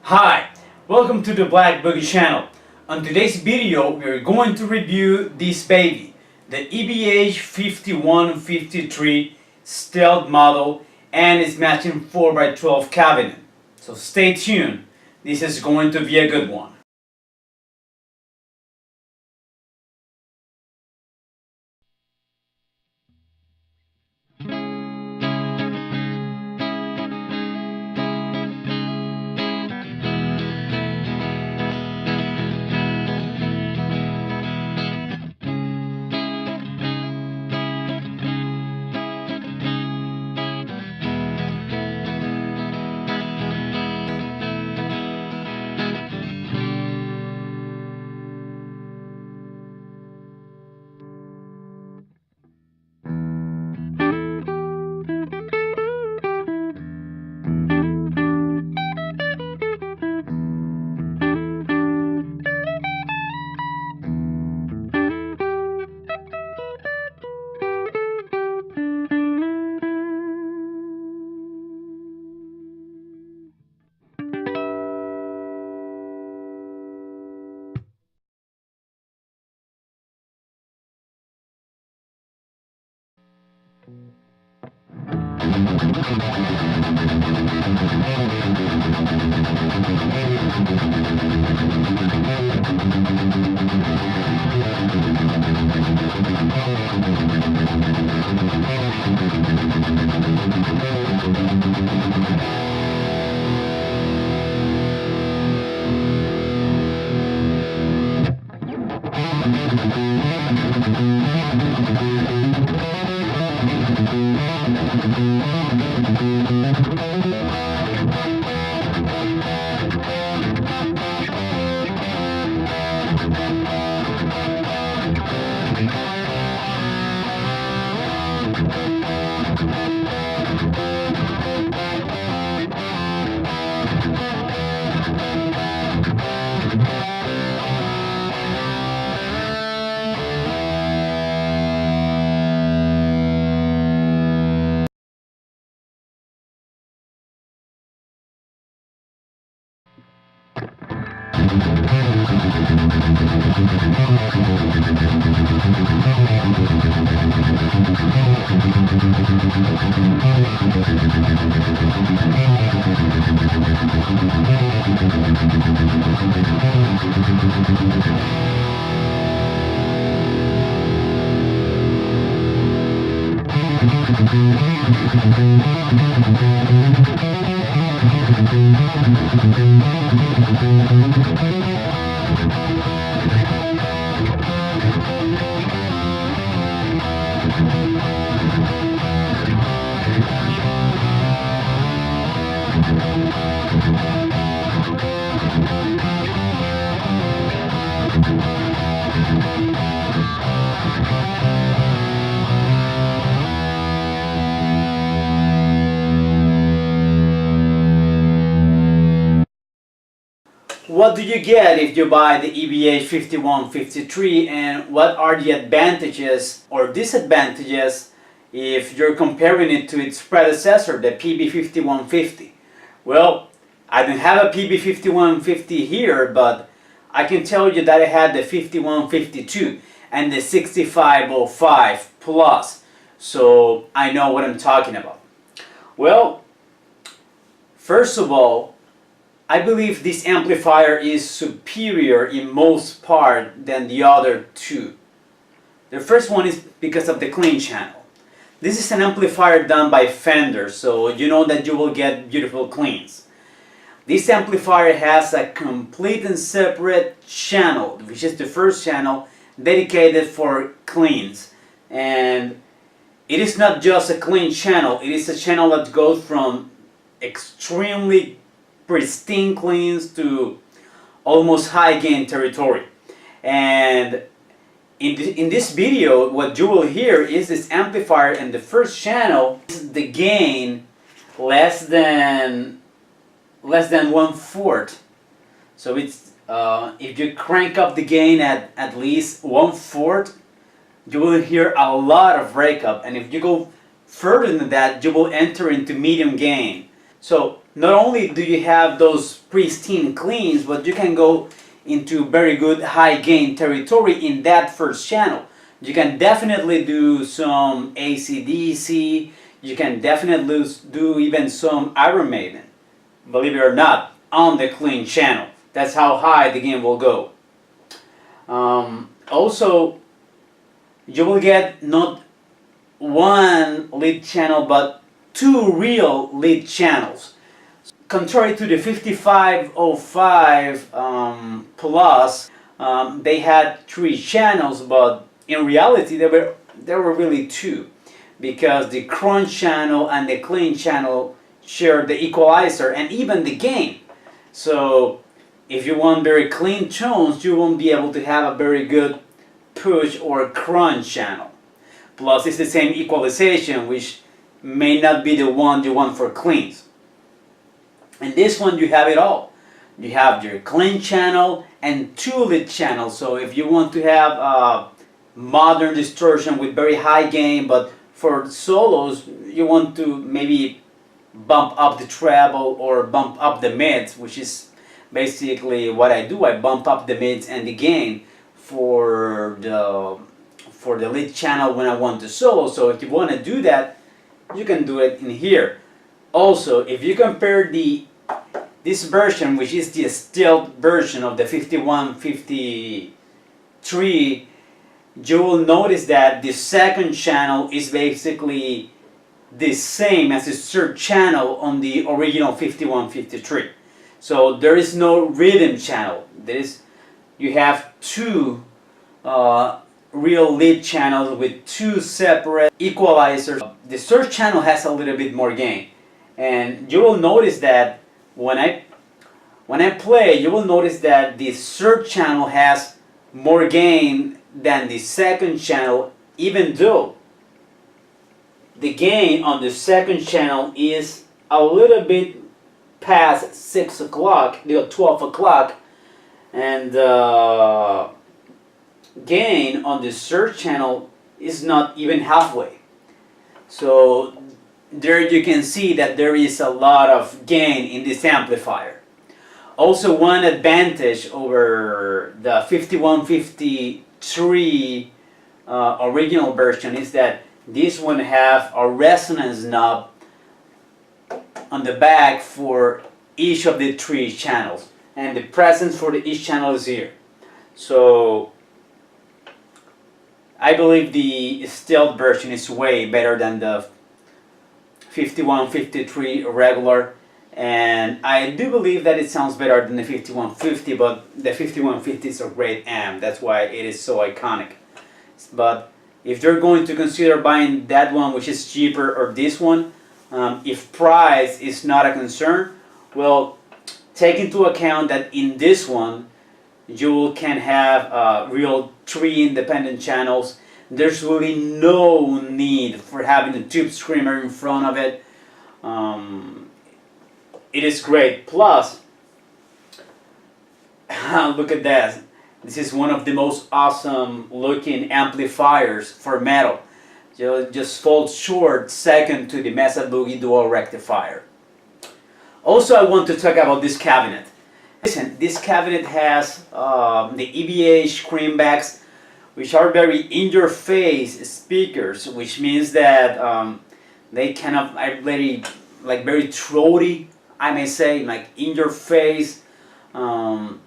Hi, welcome to the Black Boogie channel. On today's video, we are going to review this baby, the EVH 5153 Stealth model, and its matching 4x12 cabinet. So stay tuned, this is going to be a good one. What do you get if you buy the EVH 5153, and what are the advantages or disadvantages if you're comparing it to its predecessor, the PB5150? Well, I don't have a PB5150 here, but I can tell you that I had the 5152 and the 6505 Plus, so I know what I'm talking about. Well, first of all, I believe this amplifier is superior in most part than the other two. The first one is because of the clean channel. This is an amplifier done by Fender, so you know that you will get beautiful cleans. This amplifier has a complete and separate channel, which is the first channel, dedicated for cleans. And it is not just a clean channel, it is a channel that goes from extremely pristine cleans to almost high gain territory. And in this video, what you will hear is this amplifier in the first channel is the gain less than 1/4. So it's if you crank up the gain at least 1/4, you will hear a lot of breakup, and if you go further than that, you will enter into medium gain. So not only do you have those pristine cleans, but you can go into very good high gain territory in that first channel. You can definitely do some AC/DC. You can definitely do even some Iron Maiden, believe it or not, on the clean channel. That's how high the game will go. Also, you will get not one lead channel but two real lead channels. Contrary to the 5505 Plus, they had three channels, but in reality there were really two, because the crunch channel and the clean channel share the equalizer and even the gain. So if you want very clean tones, you won't be able to have a very good push or crunch channel. Plus it's the same equalization, which may not be the one you want for cleans. And this one you have it all. You have your clean channel and two lead channels. So if you want to have a modern distortion with very high gain, but for solos you want to maybe bump up the treble or bump up the mids, which is basically what I do. I bump up the mids and the gain for the lead channel when I want to solo. So if you want to do that, you can do it in here. Also, if you compare this version, which is the stealth version of the 5153, you will notice that the second channel is basically the same as the third channel on the original 5153. So there is no rhythm channel. You have two real lead channels with two separate equalizers. The third channel has a little bit more gain, and you will notice that when I play, you will notice that the third channel has more gain than the second channel, even though the gain on the second channel is a little bit past 6 o'clock, 12 o'clock, and gain on the third channel is not even halfway. So there you can see that there is a lot of gain in this amplifier. Also, one advantage over the 5153 original version is that this one have a resonance knob on the back for each of the three channels, and the presence for each channel is here. So I believe the stealth version is way better than the 5153 regular, and I do believe that it sounds better than the 5150, but the 5150 is a great amp. That's why it is so iconic. But if you're going to consider buying that one, which is cheaper, or this one, if price is not a concern, well, take into account that in this one you can have real three independent channels. There's really no need for having a tube screamer in front of it. It is great. Plus, look at that. This is one of the most awesome looking amplifiers for metal. Just falls short second to the Mesa Boogie Dual Rectifier. Also, I want to talk about this cabinet. Listen, this cabinet has the EVH creambacks, which are very in-your-face speakers, which means that they kind of are very throaty, I may say, like in your face, and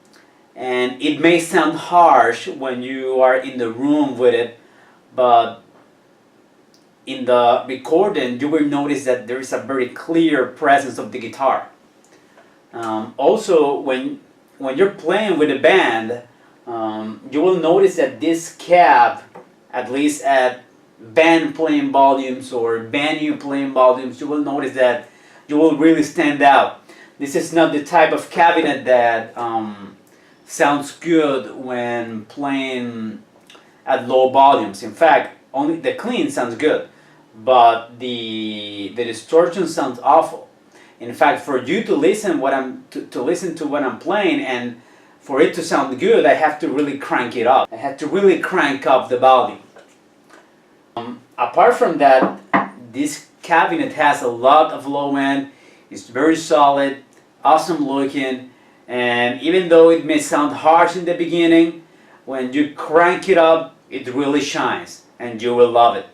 it may sound harsh when you are in the room with it, but in the recording you will notice that there is a very clear presence of the guitar. Also, when you're playing with a band, you will notice that this cab, at least at band playing volumes or band new playing volumes, you will notice that you will really stand out. This is not the type of cabinet that sounds good when playing at low volumes. In fact, only the clean sounds good, but the distortion sounds awful. In fact, for you to listen to listen to what I'm playing and for it to sound good, I have to really crank it up. I have to really crank up the volume. Apart from that, this cabinet has a lot of low end. It's very solid, awesome looking, and even though it may sound harsh in the beginning, when you crank it up, it really shines and you will love it.